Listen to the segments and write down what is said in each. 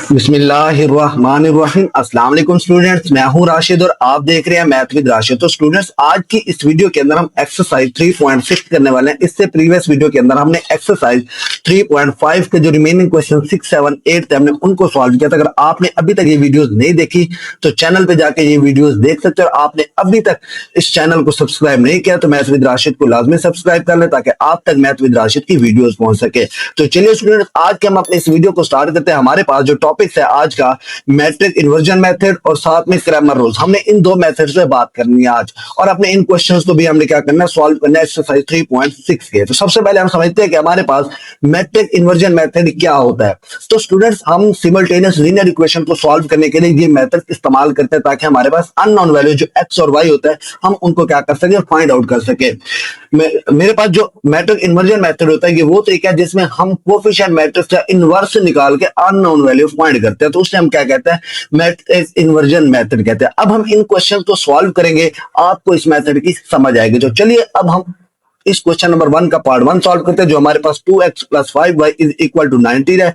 बिस्मिल्लाहिर्रहमानिर्रहीम। अस्सलाम वालेकुम स्टूडेंट्स, मैं हूं राशिद और आप देख रहे हैं मैथ विद राशिद। तो स्टूडेंट्स, आज की इस वीडियो के अंदर हम एक्सरसाइज 3.6 करने वाले हैं। इससे प्रीवियस वीडियो के अंदर हमने एक्सरसाइज 3.5 के जो रिमेनिंग क्वेश्चन 6, 7, 8 थे हमने उनको सॉल्व किया था। अगर आपने अभी तक ये वीडियोस नहीं देखी तो चैनल पे जाके ये वीडियोस देख सकते हो। और आपने अभी तक इस चैनल को सब्सक्राइब नहीं किया तो मैथ विद राशिद को लाजमी सब्सक्राइब कर ले ताकि आप तक मैथ विद राशिद की वीडियोस पहुंच सके। तो चलिए स्टूडेंट्स, आज के हम अपने इस वीडियो को स्टार्ट करते हैं। हमारे पास जो टॉपिक्स है आज का, मैट्रिक इन्वर्जन मेथड और साथ में ग्रामर रूल्स, हमने इन दो मेथड से बात करनी है आज। और अपने इन क्वेश्चंस को भी हमने क्या करना है, सॉल्व करना है एक्सरसाइज 3.6 के। तो सबसे पहले हम समझते हैं कि हमारे पास मैट्रिक इन्वर्जन मेथड क्या होता है। तो स्टूडेंट्स, हम सिमल्टेनियस लीनियर इक्वेशन को सॉल्व करने के लिए ये मेथड इस्तेमाल करते हैं ताकि हमारे पास अननोन वैल्यू जो एक्स और वाई होता है हम उनको क्या कर सके, फाइंड आउट कर सके। मेरे पास जो मैट्रिक इन्वर्जन मेथड होता है ये वो तरीका है जिसमें हम कोफिशिएंट मैट्रिक्स या इनवर्स निकाल के अननोन वैल्यू फाइंड करते हैं। तो उससे हम क्या कहते हैं, मैट्रिक इन्वर्जन मेथड कहते हैं। अब हम इन क्वेश्चन को सॉल्व करेंगे, आपको इस मेथड की समझ आएगी। तो चलिए अब हम इस क्वेश्चन नंबर 1 का पार्ट 1 सॉल्व करते हैं। जो हमारे पास 2x + 5y is equal to 19 है,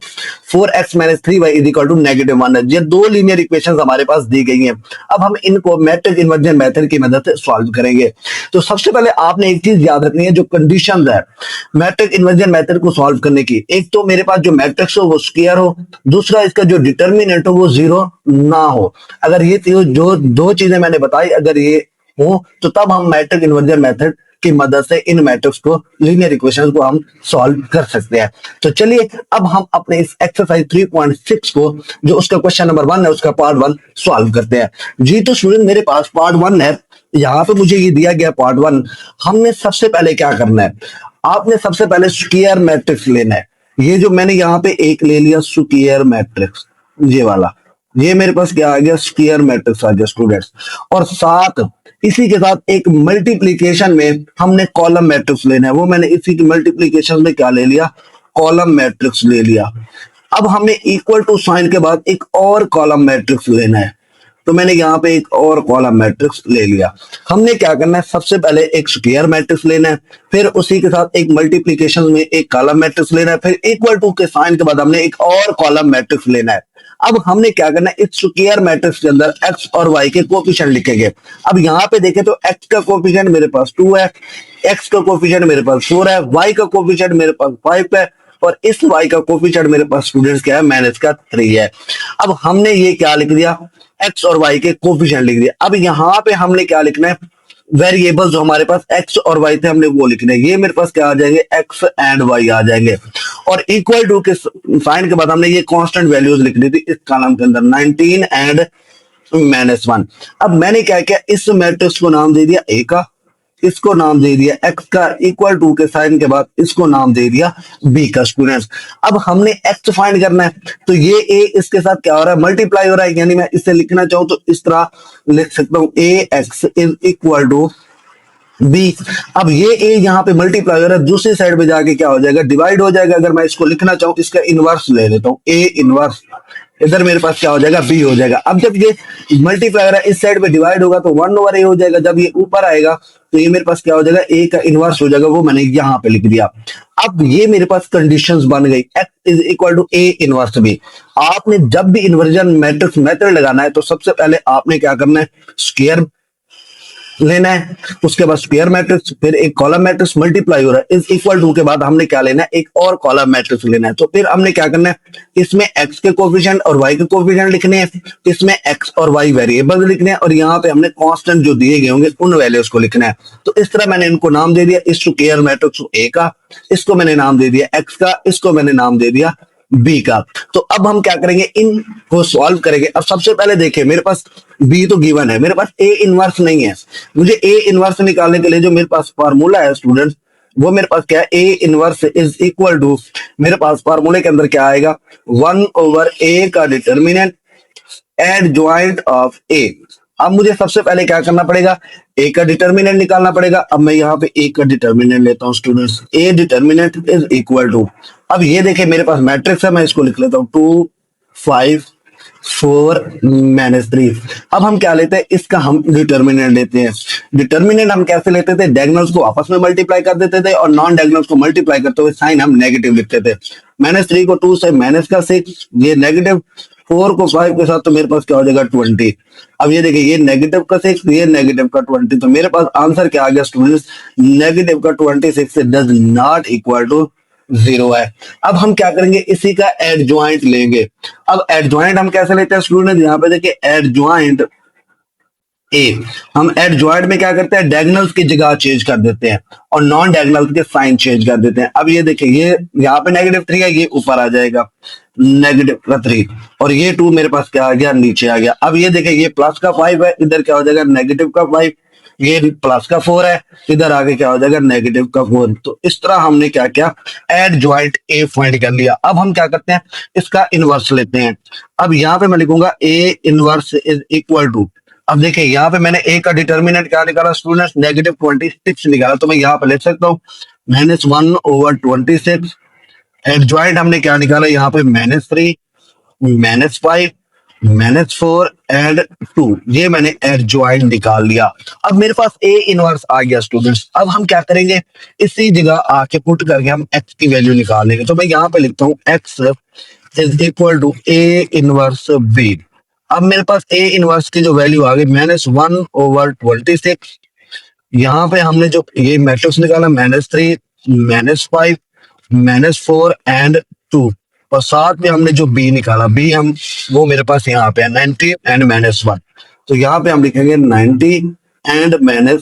4x - 3y is equal to -1 है। ये दो लीनियर इक्वेशंस हमारे पास दी गई हैं। अब हम इनको मैट्रिक इन्वर्जन मेथड की मदद से सॉल्व करेंगे। तो सबसे पहले आपने एक चीज याद रखनी है, जो कंडीशंस है मैट्रिक इन्वर्जन मेथड को सॉल्व करने की। एक तो मेरे पास जो मैट्रिक्स हो वो स्क्वायर हो, दूसरा इसका जो डिटर्मिनेंट हो वो 0 ना हो। अगर ये जो दो चीजें मैंने बताई अगर ये हो तो तब हम मैट्रिक इन्वर्जन मेथड की मदद से इन मैट्रिक्स को, लीनियर इक्वेशंस को हम सॉल्व कर सकते हैं। तो चलिए अब हम अपने इस एक्सरसाइज 3.6 को, जो उसका क्वेश्चन नंबर 1 है, उसका पार्ट 1 सॉल्व करते हैं। जी तो स्टूडेंट, मेरे पास पार्ट 1 है, यहाँ पे मुझे ये दिया गया पार्ट 1। हमने सबसे पहले क्या करना है, आपने सबसे पहले स्क्वायर मैट्रिक्स लेना है। ये जो मैंने यहाँ पे एक ले लिया स्क्वायर मैट्रिक्स, ये वाला, ये मेरे पास क्या आ गया, स्क्वायर मैट्रिक्स आ गया स्टूडेंट्स। और साथ इसी के साथ एक मल्टीप्लीकेशन में हमने कॉलम मैट्रिक्स लेना है। वो मैंने इसी की मल्टीप्लीकेशन में क्या ले लिया, कॉलम मैट्रिक्स ले लिया। अब हमें इक्वल टू साइन के बाद एक और कॉलम मैट्रिक्स लेना है। तो मैंने यहाँ पे एक और कॉलम मैट्रिक्स ले लिया। हमने क्या करना है, सबसे पहले एक स्क्वायर मैट्रिक्स लेना है, फिर उसी के साथ एक मल्टीप्लीकेशन में एक कॉलम मैट्रिक्स लेना है, फिर इक्वल टू के साइन के बाद हमने एक और कॉलम मैट्रिक्स लेना है। अब हमने क्या करना है, इस स्क्वायर मैट्रिक्स के अंदर एक्स और वाई के कोफिशिएंट लिखेंगे। अब यहाँ पे देखें तो एक्स का कोफिशिएंट मेरे पास 2 है, एक्स का कोफिशिएंट मेरे पास 4 है, वाई का कोफिशिएंट मेरे पास 5 है, और इस y का कोफिशिएंट मेरे पास स्टूडेंट्स क्या है, -3 है। अब हमने ये क्या लिख दिया, x और y के कोफिशिएंट लिख दिया। अब यहाँ पे हमने क्या लिखना है, वेरिएबल्स जो हमारे पास x और y थे हमने वो लिखने हैं। ये मेरे पास क्या आ जाएंगे, x एंड y आ जाएंगे। और इक्वल टू के साइन के बाद हमने ये कांस्टेंट वैल्यूज लिखनी थी इस कॉलम के अंदर, 19 एंड -1। अब मैंने क्या किया, इस मैट्रिक्स को नाम दे दिया a का, इसको नाम दे दिया x का, इक्वल टू के साइन के बाद इसको नाम दे दिया b का। स्टूडेंट्स, अब हमने x फाइंड करना है, तो ये a इसके साथ क्या हो रहा है, मल्टीप्लाई हो रहा है। यानी मैं इसे लिखना चाहूं तो इस तरह लिख सकता हूं, ax is equal to b। अब ये a यहाँ पे मल्टीप्लाई हो रहा है, दूसरी साइड पे जाके क्या हो जाएगा, डिवाइड हो जाएगा। अगर मैं इसको लिखना चाहूं, इसका इनवर्स ले लेता हूं, a इनवर्स, इधर मेरे पास क्या हो जाएगा, b हो जाएगा। अब जब ये मल्टीप्लाई हो रहा है, इस साइड पे डिवाइड होगा तो 1/a हो जाएगा। जब ये ऊपर आएगा तो ये मेरे पास क्या हो जाएगा, a का इनवर्स हो जाएगा। वो मैंने यहाँ पे लिख दिया। अब ये मेरे पास कंडीशंस बन गई, x is equal to a inverse b। आपने जब भी इन्वर्जन मैट्रिक्स मेथड लगाना है तो सबसे पहले आपने क्या करना है, स्क्वायर लेना है, उसके बाद स्क्वायर मैट्रिक्स, फिर एक कॉलम मैट्रिक्स मल्टीप्लाई हो रहा है इज इक्वल टू के बाद हमने क्या लेना है, एक और कॉलम मैट्रिक्स लेना है। तो फिर हमने क्या करना है, इसमें x के कोफिशिएंट और y के कोफिशिएंट लिखने हैं, इसमें x और y वेरिएबल लिखने हैं, और यहाँ पे हमने कांस्टेंट जो दिए गए होंगे उन वैल्यूज को लिखना है। तो इस तरह मैंने इनको नाम दे दिया, इस स्क्वायर मैट्रिक्स को a का, इसको मैंने नाम दे दिया x का, इसको मैंने नाम दे दिया b का। तो अब हम क्या करेंगे, इनको सॉल्व करेंगे। अब सबसे पहले देखिए, मेरे पास b तो गिवन है, मेरे पास a इनवर्स नहीं है। मुझे a इनवर्स निकालने के लिए जो मेरे पास फार्मूला है स्टूडेंट्स, वो मेरे पास क्या है, a inverse is equal to, मेरे पास फार्मूले के अंदर क्या आएगा, 1/a का डिटर्मिनेंट एडजॉइंट ऑफ a। अब मुझे सबसे पहले क्या करना पड़ेगा, a का डिटर्मिनेंट निकालना पड़ेगा। अब मैं यहाँ पे a का डिटर्मिनेंट लेता हूँ students, a determinant is equal to, अब ये देखिए मेरे पास मैट्रिक्स है, मैं इसको लिख लेता हूँ 2, 5, 4 -3। अब हम क्या लेते हैं, इसका हम डिटर्मिनेंट लेते हैं। डिटर्मिनेंट हम कैसे लेते थे, डायगोनल्स को आपस में मल्टीप्लाई कर देते थे और नॉन डायगोनल्स को मल्टीप्लाई करते हुए साइन हम नेगेटिव लिखते थे। -3 को 2 से -6, ये नेगेटिव 4 को 5 के साथ तो मेरे पास क्या हो जाएगा 20। अब ये देखिए ये नेगेटिव का 6, ये नेगेटिव का 20, तो मेरे पास आंसर क्या आ गया स्टूडेंट्स, नेगेटिव का 26 डज नॉट इक्वल टू 0 है। अब हम क्या करेंगे, इसी का एडजॉइंट लेंगे। अब एडजॉइंट हम कैसे लेते हैं स्टूडेंट, यहाँ पे देखिए एडजॉइंट ए, हम एडजॉइंट में क्या करते हैं, डायगोनल्स की जगह चेंज कर देते हैं और नॉन डायगोनल्स के साइन चेंज कर देते हैं। अब ये देखिए ये यहाँ पे -3 है, ये ऊपर आ जाएगा -3, और ये 2 मेरे पास क्या आ गया, नीचे आ गया। अब ये देखिए ये प्लस का 5 है, इधर क्या हो जाएगा नेगेटिव का 5, ये प्लस का 4 है, इधर आगे क्या हो जाएगा नेगेटिव का 4। तो इस तरह हमने क्या किया, एडजॉइंट ए फाइंड कर लिया। अब हम क्या करते हैं, इसका इनवर्स लेते हैं। अब यहाँ पे मैं लिखूंगा A inverse is equal to, अब देखिए यहाँ पे मैंने ए का डिटर्मिनेंट क्या निकाला स्टूडेंट्स, -26 निकाला, तो मैं यहाँ पे लिख सकता हूँ -1/26। एडजॉइंट हमने क्या निकाला यहाँ पे -3, -5, -4 एंड 2, ये मैंने एडजॉइंट निकाल लिया। अब मेरे पास ए इनवर्स आ गया स्टूडेंट्स। अब हम क्या करेंगे, इसी जगह आके पुट करके हम एक्स की वैल्यू निकालेंगे। तो मैं यहाँ पे लिखता हूँ X is equal to A inverse B. अब मेरे पास ए इनवर्स की जो वैल्यू आ गई -1/26, यहाँ पे हमने जो ये मैट्रिक्स निकाला -3, -5, -4 एंड 2, और साथ में हमने जो बी निकाला, बी हम वो मेरे पास यहाँ पे है 90 एंड -1, तो यहाँ पे हम लिखेंगे 90 एंड -1।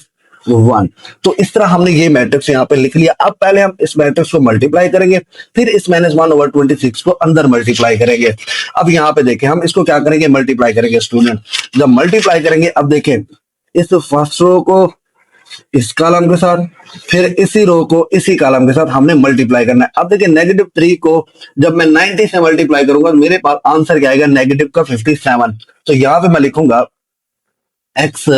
तो इस तरह हमने ये मैट्रिक्स यहाँ पे लिख लिया। अब पहले हम इस मैट्रिक्स को मल्टीप्लाई करेंगे, फिर इस -1/26 को अंदर मल्टीप्लाई करेंगे। अब यहाँ पे देखें हम इसको क्या करेंगे, मल्टीप्लाई करेंगे स्टूडेंट। जब मल्टीप्लाई करेंगे, अब देखें इस फर्स्ट रो को इस कॉलम के साथ, फिर इसी रो को इसी कॉलम के साथ हमने मल्टीप्लाई करना है। अब देखिए -3 को जब मैं 90 से मल्टीप्लाई करूंगा तो मेरे पास आंसर क्या आएगा, नेगेटिव का 57। तो यहाँ पे मैं लिखूंगा x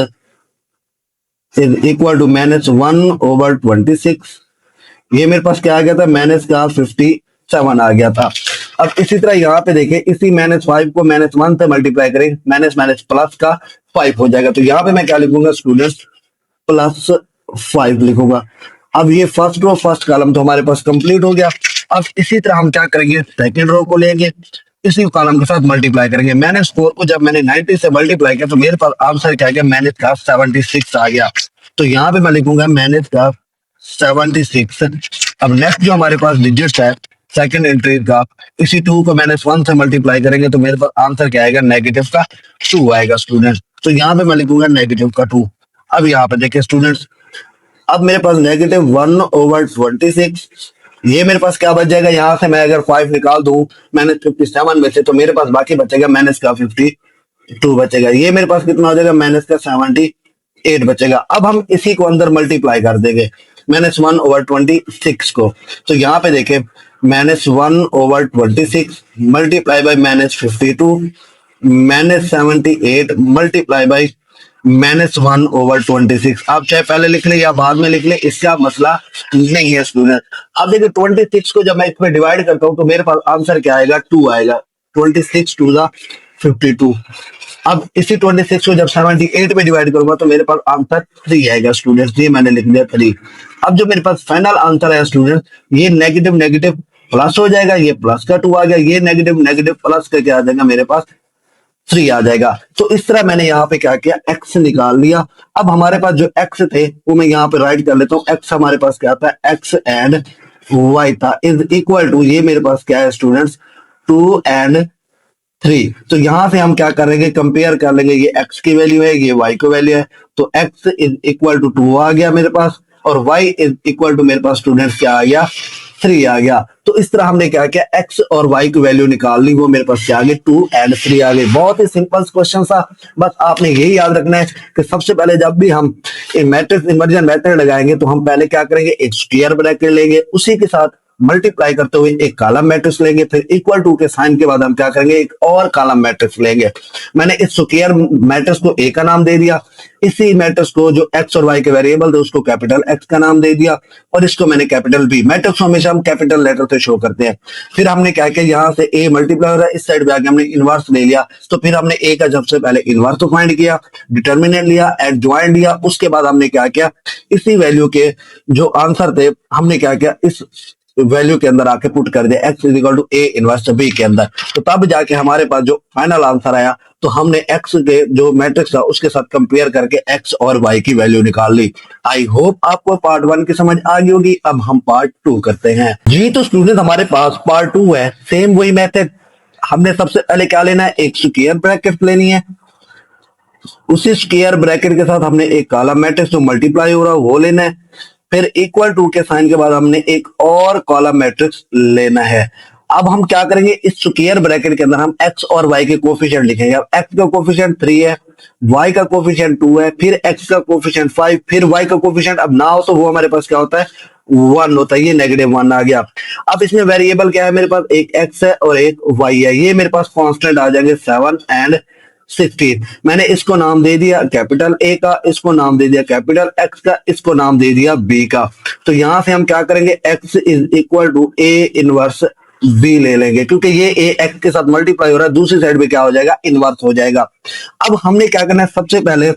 इज इक्वल टू -1/26, ये मेरे पास क्या आ गया था, -57 आ गया था। अब इसी तरह यहाँ पे देखें, इसी -5 को -1 से मल्टीप्लाई करें, माइनस प्लस का 5 हो जाएगा। तो यहाँ पे मैं क्या लिखूंगा स्टूडेंट्स, +5 लिखूंगा। अब ये फर्स्ट रो फर्स्ट कॉलम तो हमारे पास कंप्लीट हो गया। अब इसी तरह हम क्या करेंगे, सेकंड रो को लेंगे, इसी कॉलम के साथ मल्टीप्लाई करेंगे। -4 को जब मैंने 90 से मल्टीप्लाई किया तो मेरे पास आंसर क्या आ गया, -76 आ गया। तो यहाँ पे मैं लिखूंगा -76। अब नेक्स्ट जो हमारे पास डिजिट्स है सेकंड एंट्री का, इसी 2 को -1 से मल्टीप्लाई करेंगे तो मेरे पास आंसर क्या आएगा, नेगेटिव का 2 आएगा स्टूडेंट्स। तो यहाँ पे मैं लिखूंगा नेगेटिव का 2। अब यहाँ पे देखिए स्टूडेंट्स, अब मेरे पास -1/26, ये मेरे पास क्या बच जाएगा, यहाँ से मैं अगर 5 निकाल दूं -57 में से, तो मेरे पास बाकी बचेगा -52 बचेगा। ये मेरे पास कितना हो जाएगा, -78 बचेगा। अब हम इसी को अंदर मल्टीप्लाई कर देंगे -1/26 को। तो यहाँ पे देखें -1/26 मल्टीप्लाई बाई -52 -78 मल्टीप्लाई बाई -1/26। आप चाहे पहले लिख ले या बाद में लिख ले, इसका मसला नहीं है स्टूडेंट। अब देखिए 26 को जब मैं इसमें डिवाइड करता हूं तो मेरे पास आंसर क्या आएगा, 2 आएगा। 26 2 ज़ा 52। अब इसी 26 को जब 78 में डिवाइड करूंगा तो मेरे पास आंसर 3 आएगा स्टूडेंट्स। ये मैंने लिख दिया 3। अब जो मेरे पास फाइनल आंसर है स्टूडेंट, ये नेगेटिव नेगेटिव प्लस हो जाएगा, ये प्लस का 2 आ गया, ये नेगेटिव नेगेटिव प्लस का क्या आ जाएगा, मेरे पास 3 आ जाएगा। तो इस तरह मैंने यहाँ पे क्या किया, x निकाल लिया। अब हमारे पास जो x थे वो मैं यहाँ पे राइट कर लेता हूँ। x हमारे पास क्या था, x एंड y था, इज इक्वल टू, ये मेरे पास क्या है स्टूडेंट्स, 2 एंड 3। तो यहाँ से हम क्या करेंगे, कंपेयर कर लेंगे, ये x की वैल्यू है, ये y की वैल्यू है। तो x इज इक्वल टू 2 आ गया मेरे पास, और y इज इक्वल टू मेरे पास स्टूडेंट्स क्या आ गया, 3 आ गया। तो इस तरह हमने क्या किया, x और y की वैल्यू निकाल ली, वो मेरे पास क्या आ गई, 2 एंड 3 आ गई। बहुत ही सिंपल क्वेश्चन था। बस आपने यही याद रखना है कि सबसे पहले जब भी हम मैट्रिक्स इन्वर्जन मेथड लगाएंगे तो हम पहले क्या करेंगे, एक स्क्वायर ब्रैकेट लेंगे, उसी के साथ मल्टीप्लाई करते हुए एक कॉलम मैट्रिक्स लेंगे, फिर इक्वल टू के साइन के बाद हम क्या करेंगे, एक और कॉलम मैट्रिक्स लेंगे। मैंने इस स्क्वायर मैट्रिक्स को ए का नाम दे दिया, इसी मैट्रिक्स को जो एक्स और वाई के वेरिएबल थे उसको कैपिटल एक्स का नाम दे दिया, और इसको मैंने कैपिटल बी। मैट्रिक्स हमेशा हम कैपिटल लेटर से शो करते हैं। फिर हमने क्या किया, यहाँ से ए मल्टीप्लाई हो रहा है, इस साइड पे आके हमने इनवर्स ले लिया। तो फिर हमने ए का सबसे पहले इनवर्स तो फाइंड किया, डिटर्मिनेंट लिया, एडजॉइंट लिया, उसके बाद हमने क्या किया, इसी वैल्यू के जो आंसर थे हमने क्या किया, इस वैल्यू के अंदर आके पुट कर दिया x is equal to A inverse B के अंदर, तो तब जाके हमारे पास जो फाइनल आंसर आया तो हमने x के जो मैट्रिक्स था उसके साथ कंपेयर करके x और y की वैल्यू निकाल ली। आई होप आपको पार्ट 1 की समझ आ गई होगी। अब हम पार्ट 2 करते हैं जी। तो स्टूडेंट हमारे पास पार्ट 2 है, सेम वही मेथड। हमने सबसे पहले क्या लेना है, एक स्क्वायर ब्रैकेट लेनी है, उसी स्क्वायर ब्रैकेट के साथ हमने एक कॉलम मैट्रिक्स जो मल्टीप्लाई हो रहा है वो लेना है, फिर इक्वल टू के साइन के बाद हमने एक और कॉलम मैट्रिक्स लेना है। अब हम क्या करेंगे, इस स्क्वायर ब्रैकेट के अंदर हम x और y के कोफिशिएंट लिखेंगे। अब x का कोफिशिएंट 3 है, y का कोफिशिएंट 2 है, फिर x का कोफिशिएंट 5, फिर y का कोफिशिएंट अब ना हो तो वो हमारे पास क्या होता है, 1 होता है। ये -1 आ गया। अब इसमें वेरिएबल क्या है, मेरे पास एक x है और एक y है। ये मेरे पास कांस्टेंट आ जाएंगे 7 एंड 16। मैंने इसको नाम दे दिया कैपिटल ए का, इसको नाम दे दिया कैपिटल एक्स का, इसको नाम दे दिया बी का। तो यहां से हम क्या करेंगे, x is equal to A inverse B ले लेंगे, क्योंकि ये ए एक्स के साथ मल्टीप्लाई हो रहा है, दूसरी साइड पे क्या हो जाएगा, इनवर्स हो जाएगा। अब हमने क्या करना है, सबसे पहले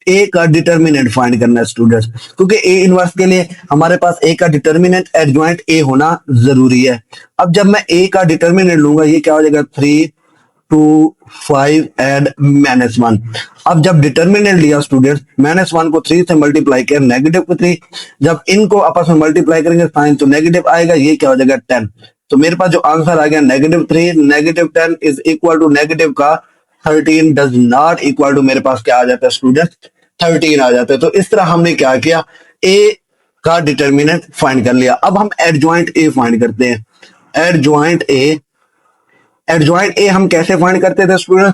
ए का डिटर्मिनेंट फाइंड करना है स्टूडेंट्स, क्योंकि ए इनवर्स के लिए हमारे पास ए का डिटर्मिनेंट एडजॉइंट ए होना जरूरी है। अब जब मैं ए का डिटर्मिनेंट लूंगा, ये क्या हो जाएगा, 3 2 5 एंड -1। अब जब डिटर्मिनेंट लिया स्टूडेंट्स, -1 को 3 से मल्टीप्लाई किया, नेगेटिव को 3, जब इनको आपस में मल्टीप्लाई करेंगे साइन तो नेगेटिव आएगा, ये क्या हो जाएगा 10। तो मेरे पास जो आंसर आ गया -3 -10 इज इक्वल टू नेगेटिव का 13 डज नॉट इक्वल टू, मेरे पास क्या आ जाता है स्टूडेंट्स, 13 आ जाता है। तो इस तरह हमने क्या किया, ए का डिटर्मिनेंट फाइंड कर लिया। अब हम एडजॉइंट ए फाइंड करते हैं। एडजॉइंट ए हम कैसे फाइंड करते थे स्टूडेंट,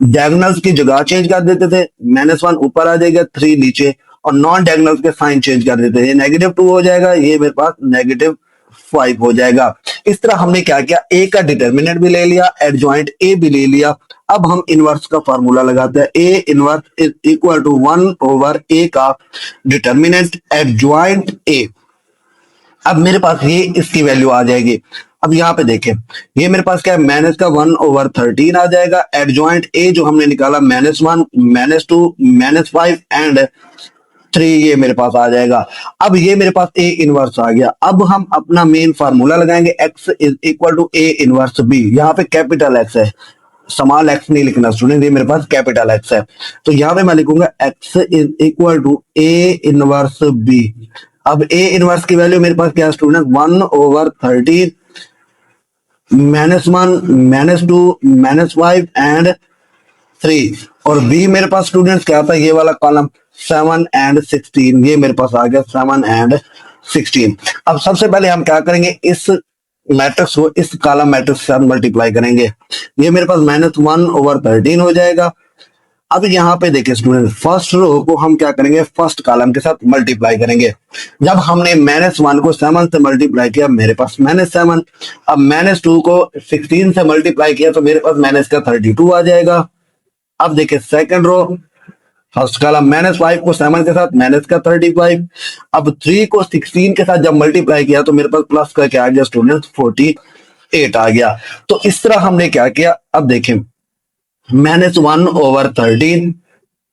डायगोनल्स की जगह चेंज कर देते थे, -1 ऊपर आ जाएगा, 3 नीचे, और नॉन डायगोनल्स के साइन चेंज कर देते थे, ये -2 हो जाएगा, ये मेरे पास -5 हो जाएगा। इस तरह हमने क्या किया, ए का डिटर्मिनेंट भी ले लिया, एडजॉइंट ए भी ले लिया। अब हम इनवर्स का फार्मूला लगाते हैं, A inverse is equal to 1 over A का डिटर्मिनेंट एडजॉइंट ए। अब मेरे पास ये इसकी वैल्यू आ जाएगी। अब यहाँ पे देखें, ये मेरे पास क्या है, -1 ओवर 13 आ जाएगा। एडजॉइंट ए जो हमने निकाला -1 -2 -5 एंड 3, ये मेरे पास आ जाएगा। अब ये मेरे पास ए इनवर्स आ गया। अब हम अपना मेन फार्मूला लगाएंगे, x is equal to A inverse B. यहाँ पे कैपिटल एक्स है, स्मॉल एक्स नहीं लिखना स्टूडेंट, ये मेरे पास कैपिटल एक्स है। तो यहाँ पे मैं लिखूंगा x is equal to A inverse B. अब ए इनवर्स की वैल्यू मेरे पास क्या है स्टूडेंट, 1 ओवर 13 -1 -2 -5 एंड 3, और बी मेरे पास स्टूडेंट्स क्या था, ये वाला कॉलम 7 एंड 16, ये मेरे पास आ गया 7 एंड 16। अब सबसे पहले हम क्या करेंगे, इस मैट्रिक्स को इस कॉलम मैट्रिक्स के साथ मल्टीप्लाई करेंगे, ये मेरे पास -1 ओवर 13 हो जाएगा। अब यहाँ पे देखिए स्टूडेंट, फर्स्ट रो को हम क्या करेंगे, फर्स्ट कॉलम के साथ मल्टीप्लाई करेंगे। जब हमने -1 को 7 से मल्टीप्लाई किया, मेरे पास -7। अब -2 को 16 से मल्टीप्लाई किया तो मेरे पास -32 आ जाएगा। अब देखिए सेकंड रो, फर्स्ट कॉलम -5 को 7 के साथ -35। अब 3 को 16 के साथ जब मल्टीप्लाई किया तो मेरे पास प्लस का क्या आ गया स्टूडेंट, 48 आ गया। तो इस तरह हमने क्या किया, अब देखें -1 ओवर 13,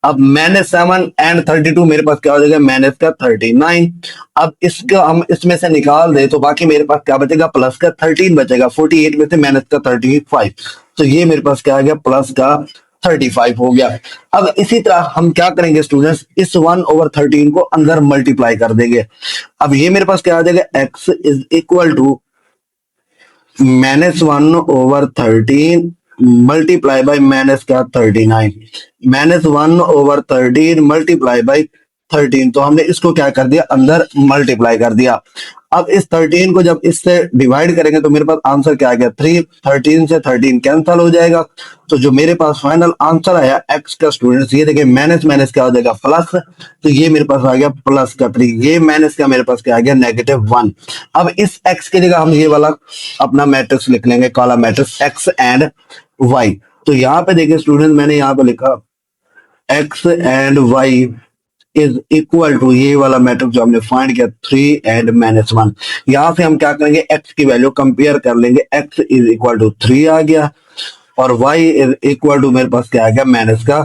अब -7 एंड 32 मेरे पास क्या हो जाएगा, -39। अब इसका हम इसमें से निकाल दे तो बाकी मेरे पास क्या बचेगा, प्लस का 13 बचेगा। 48 में से -35, तो ये मेरे पास क्या आ गया, प्लस का 35 हो गया। अब इसी तरह हम क्या करेंगे स्टूडेंट्स, इस 1 ओवर 13 को अंदर मल्टीप्लाई कर देंगे। अब ये मेरे पास क्या आ जाएगा, x is equal to -1 over 13 multiply by -39, -1 over 13 multiply by 13। तो हमने इसको क्या कर दिया, अंदर मल्टीप्लाई कर दिया। अब इस 13 को जब इससे डिवाइड करेंगे तो मेरे पास आंसर क्या आ गया, 3। 13 से 13 कैंसिल हो जाएगा। तो जो मेरे पास फाइनल आंसर आया x का स्टूडेंट्स, ये देखिए माइनस माइनस क्या हो जाएगा, प्लस। तो ये मेरे पास आ गया प्लस का 3, ये माइनस का मेरे पास क्या आ गया, -1। अब इस x की जगह हम ये वाला अपना मैट्रिक्स लिख लेंगे, column matrix x and y। तो यहाँ पे देखिए स्टूडेंट, मैंने यहाँ पे लिखा x and y is equal to ये वाला मैट्रिक्स जो हमने फाइंड किया 3 एंड -1। यहां से हम क्या करेंगे, x की वैल्यू कंपेयर कर लेंगे, x इज इक्वल टू 3 आ गया, और y इज इक्वल टू मेरे पास क्या आ गया, माइनस का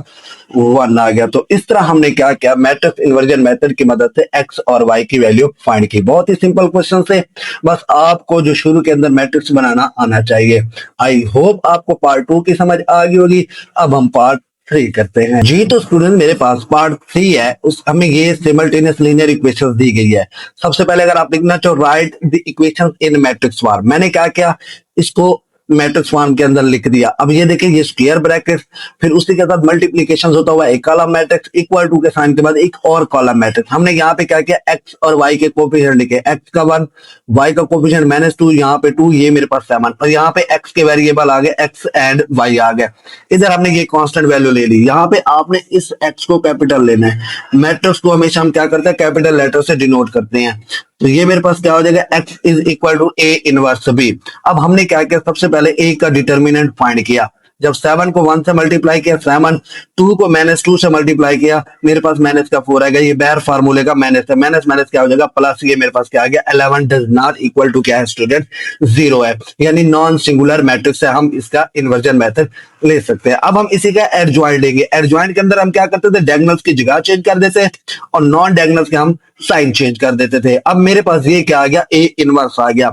1 आ गया। तो इस तरह हमने क्या किया, मैट्रिक्स इन्वर्जन मेथड की मदद से x और y की वैल्यू फाइंड की। बहुत ही सिंपल क्वेश्चन से, बस आपको जो शुरू के अंदर मैट्रिक्स बनाना आना चाहिए। आई होप आपको पार्ट 2 की समझ आ गई होगी। अब हम पार्ट 3 करते हैं जी। तो स्टूडेंट मेरे पास पार्ट 3 है, उस हमें ये सिमल्टेनियस लीनियर इक्वेशंस दी गई है। सबसे पहले अगर आप लिखना चाहो right the equations in matrix form, मैंने क्या किया, इसको मैट्रिक्स फॉर्म के अंदर लिख दिया। अब ये देखिए, ये स्क्वायर ब्रैकेट, फिर उसी के साथ मल्टीप्लिकेशन होता हुआ एक कॉलम मैट्रिक्स इक्वल टू के साइन के बाद एक और कॉलम मैट्रिक्स। हमने यहाँ पे क्या किया, एक्स और वाई के कोफिशिएंट लिखे, एक्स का 1, वाई का कोफिशिएंट -2, यहाँ पे 2, ये मेरे पास 7, और यहाँ पे एक्स के वेरिएबल आ गए, एक्स एंड वाई आ गए। इधर हमने ये कांस्टेंट वैल्यू ले ली। यहाँ पे आपने इस एक्स को कैपिटल लेना है। मैट्रिक्स को हमेशा हम क्या करते हैं, कैपिटल लेटर से डिनोट करते हैं। तो ये मेरे पास क्या हो जाएगा, x is equal to a inverse b। अब हमने क्या किया, सबसे पहले a का डिटर्मिनेंट फाइंड किया। जब 7 को 1 से मल्टीप्लाई किया, 7 2 को -2 से मल्टीप्लाई किया, मेरे पास माइनस का 4 आएगा। ये बैर फार्मूले का माइनस है, माइनस माइनस क्या हो जाएगा प्लस। ये मेरे पास क्या आ गया, 11 डज नॉट इक्वल टू क्या है स्टूडेंट, 0 है, यानी नॉन सिंगुलर मैट्रिक्स है। हम इसका इन्वर्जन मेथड ले सकते हैं। अब हम इसी का एडजॉइंट लेंगे। एडजॉइंट के अंदर हम क्या करते थे, डायगोनल्स की जगह चेंज कर देते और नॉन डायगोनल्स के हम साइन चेंज कर देते थे। अब मेरे पास ये क्या आ गया, ए इनवर्स आ गया।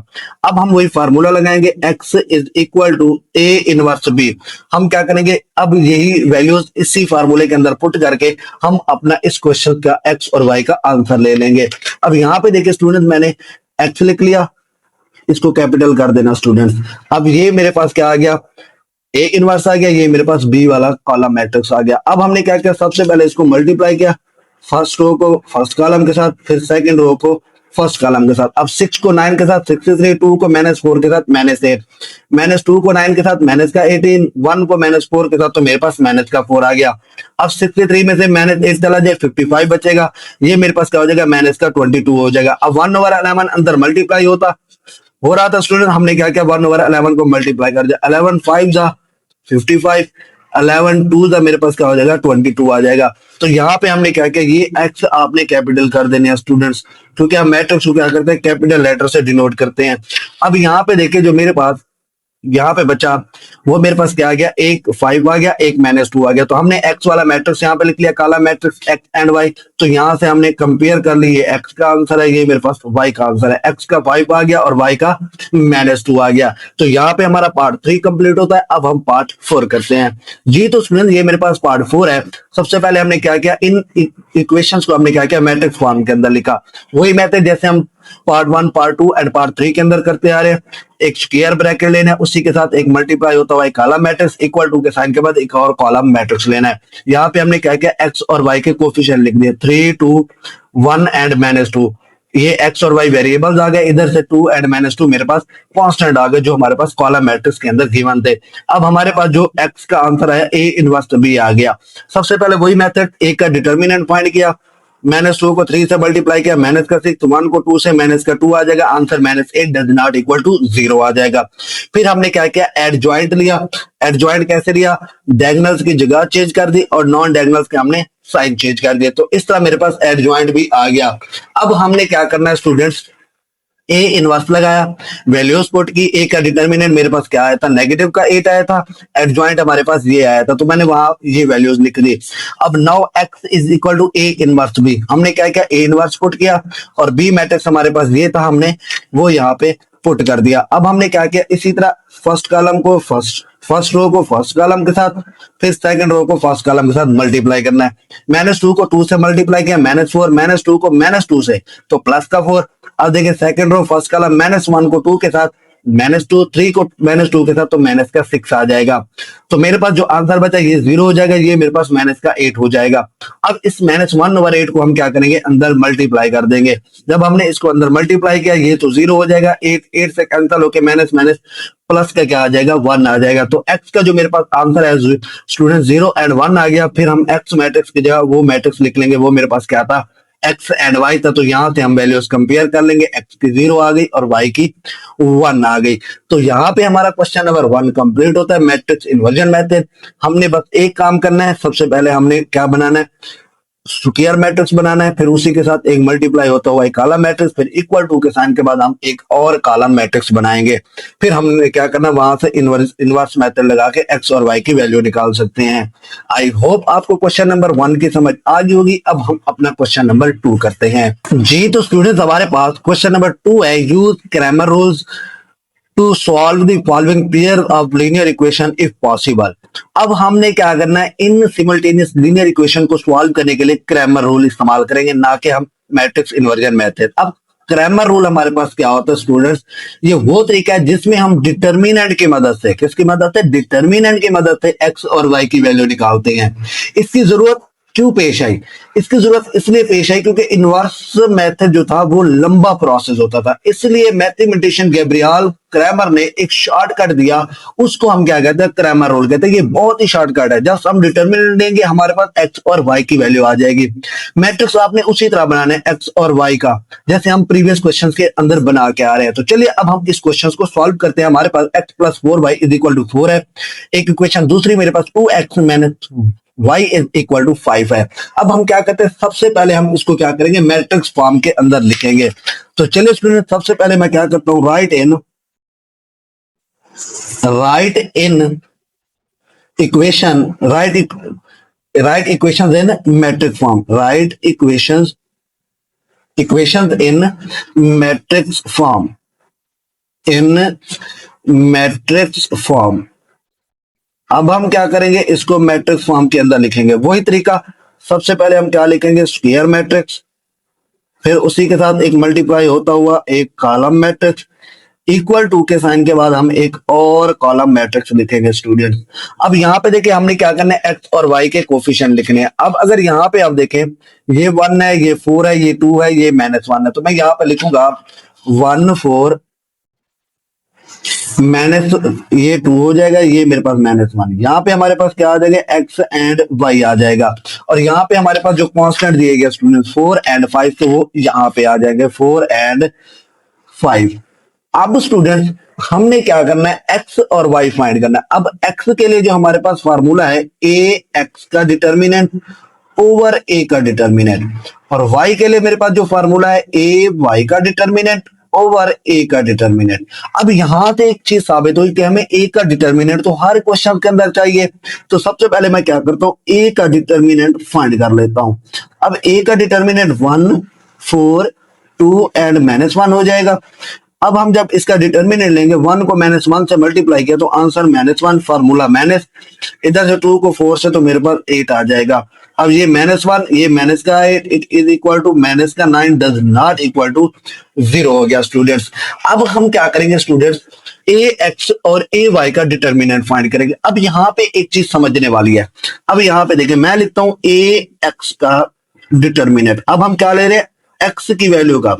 अब हम वही फार्मूला लगाएंगे, x is equal to A inverse B. हम क्या करेंगे, अब यही वैल्यूज इसी फार्मूले के अंदर पुट करके हम अपना इस क्वेश्चन का x और y का आंसर ले लेंगे। अब यहाँ पे देखिए स्टूडेंट, मैंने x लिख लिया, इसको कैपिटल कर देना स्टूडेंट्स। अब ये मेरे पास क्या आ गया, ए इनवर्स आ गया, ये मेरे पास बी वाला कॉलम मैट्रिक्स आ गया। अब हमने क्या किया, सबसे पहले इसको मल्टीप्लाई किया, फर्स्ट रो को फर्स्ट कॉलम के साथ, फिर सेकंड रो को फर्स्ट कॉलम के साथ। अब 6 को 9 के साथ 63, 2 को -4 के साथ -8, -2 को 9 के साथ माइनस का 18, 1 को -4 के साथ, तो मेरे पास माइनस का 4 आ गया। अब 63 में से -8 चला जाए, 55 बचेगा। ये मेरे पास क्या हो जाएगा, माइनस का 22 हो जाएगा। अब 1/11 अंदर मल्टीप्लाई हो रहा था स्टूडेंट, हमने क्या किया, 1/11 को मल्टीप्लाई कर दिया। 11 5 जा 55, 11 2 जा मेरे पास क्या हो जाएगा, 22 आ जाएगा। तो यहाँ पे हमने क्या किया, ये x आपने कैपिटल कर देने हैं स्टूडेंट्स, क्योंकि हम मैट्रिक्स को क्या करते हैं, कैपिटल लेटर से डिनोट करते हैं। अब यहाँ पे देखिए, जो मेरे पास यहाँ पे बचा, वो मेरे पास क्या आ गया, एक 5 आ गया, एक -2 आ गया। तो हमने x वाला मैट्रिक्स यहाँ पे लिख लिया, काला मैट्रिक्स x एंड y। तो यहाँ से हमने कंपेयर कर ली, ये x का आंसर है, ये मेरे पास y का आंसर है। x का 5 आ गया और y का -2 आ गया। तो यहाँ पे हमारा पार्ट 3 कंप्लीट होता है। अब हम पार्ट 4 करते हैं जी। तो स्टूडेंट, ये मेरे पास पार्ट 4 है। सबसे पहले हमने क्या किया, इन इक्वेशंस को हमने क्या किया, मैट्रिक्स फॉर्म के अंदर लिखा। वही मेथड जैसे हम पार्ट 1, पार्ट 2 एंड पार्ट 3 के अंदर करते आ रहे हैं। एक स्क्वायर ब्रैकेट लेना है, उसी के साथ एक मल्टीप्लाई होता हुआ एक कॉलम मैट्रिक्स इक्वल टू के साइन के बाद एक और कॉलम मैट्रिक्स लेना है। यहाँ पे हमने क्या किया, x और y के कोफिशिएंट लिख दिए, 3 2 1 एंड -2। ये x और y वेरिएबल्स आ गए, इधर से 2 एंड -2 मेरे पास कांस्टेंट आ गए, जो हमारे पास कॉलम मैट्रिक्स के अंदर गिवन थे। अब हमारे पास जो x का आंसर आया, a इनवर्स b आ गया। सबसे पहले वही मेथड, a का डिटर्मिनेंट फाइंड किया, -2 को 3 से मल्टीप्लाई किया, माइनस का 6, 1 को 2 से माइनस का 2 आ जाएगा, answer -8 does not equal to 0 आ जाएगा। फिर हमने क्या किया, एडजॉइंट लिया। एडजॉइंट कैसे लिया, डायगोनल्स की जगह चेंज कर दी और नॉन डायगोनल्स के हमने साइन चेंज कर दिया। तो इस तरह मेरे पास एडजॉइंट भी आ गया। अब हमने क्या करना है स्टूडेंट्स, ए इनवर्स लगाया, वैल्यूज पुट की। ए का डिटर्मिनेंट मेरे पास क्या आया था, नेगेटिव का 8 आया था। एडजॉइंट हमारे पास ये आया था, तो मैंने वहां ये वैल्यूज लिख दी। अब now x is equal to A inverse B. हमने क्या किया, ए इनवर्स पुट किया और बी मैट्रिक्स हमारे पास ये था, हमने वो यहाँ पे पुट कर दिया। अब हमने क्या किया, इसी तरह फर्स्ट कॉलम को फर्स्ट रो को फर्स्ट कॉलम के साथ, फिर सेकंड रो को फर्स्ट कॉलम के साथ मल्टीप्लाई करना है। -2 को 2 से मल्टीप्लाई किया, -4, -2 को -2 से, तो प्लस का 4। अब देखिए सेकंड रो फर्स्ट कॉलम, -1 को 2 के साथ, -2 3 को -2 के साथ, तो माइनस का 6 आ जाएगा। तो मेरे पास जो आंसर बचा ये 0 हो जाएगा, ये मेरे पास माइनस का 8 हो जाएगा। अब इस -1/8 को हम क्या करेंगे, अंदर मल्टीप्लाई कर देंगे। जब हमने इसको अंदर मल्टीप्लाई किया, ये तो 0 हो जाएगा, 8 से कैंसिल होके माइनस माइनस प्लस का क्या आ जाएगा, 1 आ जाएगा। तो x का जो मेरे पास आंसर है स्टूडेंट 0 एंड 1 आ गया। फिर हम x मैट्रिक्स की जगह वो मैट्रिक्स लिख लेंगे, वो मेरे पास क्या था, x एंड y था। तो यहां से हम वैल्यूज कंपेयर कर लेंगे, x की 0 आ गई और y की 1 आ गई। तो यहाँ पे हमारा क्वेश्चन नंबर 1 कंप्लीट होता है, मैट्रिक्स इन्वर्जन मेथड। हमने बस एक काम करना है, सबसे पहले हमने क्या बनाना है, स्क्वायर मैट्रिक्स बनाना है, फिर उसी के साथ एक मल्टीप्लाई होता हुआ एक कॉलम मैट्रिक्स, फिर इक्वल टू के साइन के बाद हम एक और कॉलम मैट्रिक्स बनाएंगे। फिर हमने क्या करना, वहां से इनवर्स मेथड लगा के एक्स और वाई की वैल्यू निकाल सकते हैं। आई होप आपको क्वेश्चन नंबर 1 की समझ आ गई होगी। अब हम अपना क्वेश्चन नंबर 2 करते हैं जी। तो स्टूडेंट्स हमारे पास क्वेश्चन नंबर 2 है, use Cramer rules to solve the following pair of linear equation if possible. अब हमने क्या करना है, इन सिमल्टेनियस लीनियर इक्वेशन को सॉल्व करने के लिए क्रैमर रूल इस्तेमाल करेंगे, ना कि हम मैट्रिक्स इन्वर्जन मेथड। अब क्रैमर रूल हमारे पास क्या होता है स्टूडेंट्स, ये वो तरीका है जिसमें हम डिटर्मिनेंट की मदद से, किसकी मदद से, डिटर्मिनेंट की मदद से एक्स और वाई की वैल्यू निकालते हैं। इसकी जरूरत क्यों पेश आई, इसकी जरूरत इसलिए पेश आई क्योंकि इनवर्स मेथड जो था वो लंबा प्रोसेस होता था, इसलिए मैथमेटिशियन गैब्रियल क्रैमर ने एक शॉर्टकट दिया, उसको हम क्या कहते हैं, क्रैमर रूल कहते हैं। ये बहुत ही शॉर्टकट है, जब हम डिटर्मिनेंट देंगे हमारे पास एक्स और वाई की वैल्यू आ जाएगी। मैट्रिक्स आपने उसी तरह बनाना है एक्स और वाई का, जैसे हम प्रीवियस क्वेश्चन के अंदर बना के आ रहे हैं। तो चलिए अब हम इस क्वेश्चन को सॉल्व करते हैं। हमारे पास x plus 4y is equal to 4 है, एक इक्वेशन दूसरी मेरे पास 2x minus y is equal to 5 है। अब हम क्या करते हैं, सबसे पहले हम इसको क्या करेंगे, मैट्रिक्स फॉर्म के अंदर लिखेंगे। तो चलिए स्टूडेंट, सबसे पहले मैं क्या करता हूं, right in equation, right equations in matrix form, right equations in matrix form, in matrix form. अब हम क्या करेंगे, इसको मैट्रिक्स फॉर्म के अंदर लिखेंगे। वही तरीका, सबसे पहले हम क्या लिखेंगे, स्क्वायर मैट्रिक्स, फिर उसी के साथ एक मल्टीप्लाई होता हुआ एक कॉलम मैट्रिक्स, इक्वल टू के साइन के बाद हम एक और कॉलम मैट्रिक्स लिखेंगे स्टूडेंट। अब यहाँ पे देखिए हमने क्या करना है, एक्स और वाई के कोफिशिएंट लिखने हैं। अब अगर यहाँ पे आप देखें, ये 1 है, ये 4 है, ये 2 है, ये -1 है, तो मैं यहाँ पे लिखूंगा 1 4 माइनस, ये 2 हो जाएगा, ये मेरे पास -1। यहाँ पे हमारे पास क्या आ जाएगा, एक्स एंड वाई आ जाएगा। और यहाँ पे हमारे पास जो कांस्टेंट दिए गए स्टूडेंट 4 एंड 5, तो वो यहाँ पे आ जाएंगे 4 एंड 5। अब स्टूडेंट हमने क्या करना है, एक्स और वाई फाइंड करना है। अब एक्स के लिए जो हमारे पास फार्मूला है, ए एक्स का डिटर्मिनेंट ओवर ए का डिटर्मिनेंट, और वाई के लिए मेरे पास जो फार्मूला है, ए वाई का डिटर्मिनेंट ओवर ए का डिटर्मिनेंट। अब यहां से एक चीज साबित हुई कि हमें ए का डिटर्मिनेंट तो हर क्वेश्चन के अंदर चाहिए। तो सबसे पहले मैं क्या करता हूं, ए का डिटर्मिनेंट फाइंड कर लेता हूं। अब ए का डिटर्मिनेंट 1 4 2 एंड -1 हो जाएगा। अब हम जब इसका डिटर्मिनेंट लेंगे, 1 को -1 से मल्टीप्लाई किया तो आंसर -1, फार्मूला माइनस, इधर से 2 को 4 से तो मेरे पास 8 आ जाएगा। अब ये -1, ये माइनस का 8, it is equal to minus का 9 डज नॉट इक्वल टू 0 हो गया स्टूडेंट्स। अब हम क्या करेंगे स्टूडेंट्स, ए एक्स और ए वाई का डिटर्मिनेंट फाइंड करेंगे। अब यहाँ पे एक चीज समझने वाली है। अब यहाँ पे देखिए मैं लिखता हूं ए एक्स का डिटर्मिनेंट। अब हम क्या ले रहे हैं, एक्स की वैल्यू का।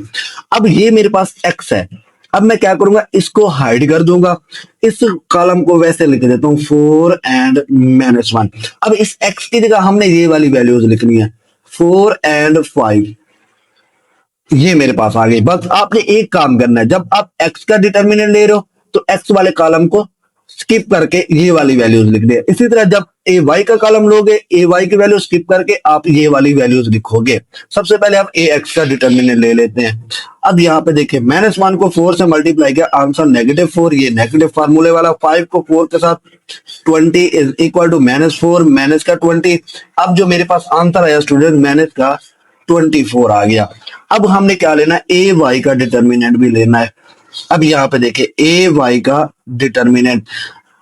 अब ये मेरे पास एक्स है, अब मैं क्या करूंगा, इसको हाइड कर दूंगा, इस कॉलम को वैसे लिख देता हूं 4 एंड -1। अब इस x की जगह हमने ये वाली वैल्यूज लिखनी है, 4 एंड 5, ये मेरे पास आ गई। बस आपने एक काम करना है, जब आप x का डिटर्मिनेंट ले रहे हो तो x वाले कॉलम को स्किप करके ये वाली वैल्यूज लिख दे। इसी तरह जब ए वाई का कॉलम लोगे, ए वाई की वैल्यू स्किप करके आप ये वाली वैल्यूज लिखोगे। सबसे पहले आप ए एक्स का डिटर्मिनेंट ले लेते हैं। अब यहाँ पे देखिए -1 को 4 से मल्टीप्लाई किया, आंसर -4, ये नेगेटिव फार्मूले वाला। 5 को 4 के साथ 20 इज इक्वल टू -4 माइनस का 20। अब जो मेरे पास आंसर आया स्टूडेंट, माइनस का 24 आ गया। अब हमने क्या लेना, ए वाई का डिटर्मिनेंट भी लेना है। अब यहाँ पे देखिए ए वाई का डिटर्मिनेंट।